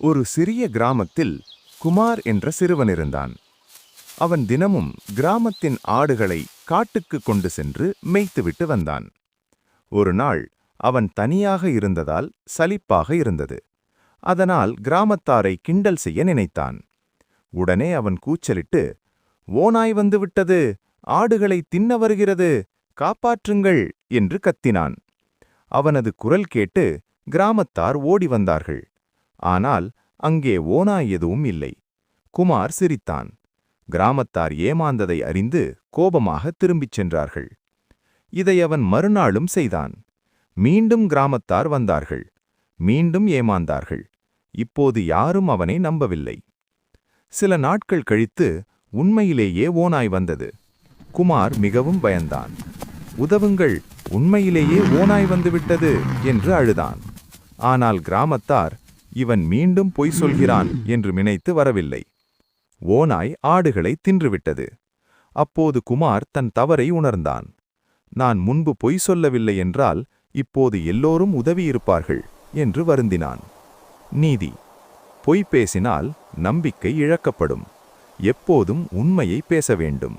ஒரு சிறிய கிராமத்தில் குமார் என்ற சிறுவன் இருந்தான். அவன் தினமும் கிராமத்தின் ஆடுகளை காட்டுக்கு கொண்டு சென்று மேய்த்துவிட்டு வந்தான். ஒரு நாள் அவன் தனியாக இருந்ததால் சலிப்பாக இருந்தது. அதனால் கிராமத்தாரை கிண்டல் செய்ய நினைத்தான். உடனே அவன் கூச்சலிட்டு, "ஓநாய் வந்துவிட்டது, ஆடுகளை தின்ன வருகிறது, காப்பாற்றுங்கள்!" என்று கத்தினான். அவனது குரல் கேட்டு கிராமத்தார் ஓடி வந்தார்கள். ஆனால் அங்கே ஓநாய் எதுவும் இல்லை. குமார் சிரித்தான். கிராமத்தார் ஏமாந்ததை அறிந்து கோபமாக திரும்பிச் சென்றார்கள். இதை அவன் மறுநாளும் செய்தான். மீண்டும் கிராமத்தார் வந்தார்கள். மீண்டும் ஏமாந்தார்கள். இப்போது யாரும் அவனை நம்பவில்லை. சில நாட்கள் கழித்து உண்மையிலேயே ஓநாய் வந்தது. குமார் மிகவும் பயந்தான். "உதவுங்கள், உண்மையிலேயே ஓநாய் வந்துவிட்டது" என்று அழுதான். ஆனால் கிராமத்தார் இவன் மீண்டும் பொய் சொல்கிறான் என்று நினைத்து வரவில்லை. ஓநாய் ஆடுகளை தின்றுவிட்டது. அப்போது குமார் தன் தவறை உணர்ந்தான். "நான் முன்பு பொய் சொல்லவில்லை என்றால் இப்போது எல்லோரும் உதவியிருப்பார்கள்" என்று வருந்தினான். நீதி: பொய் பேசினால் நம்பிக்கை இழக்கப்படும். எப்போதும் உண்மையை பேச வேண்டும்.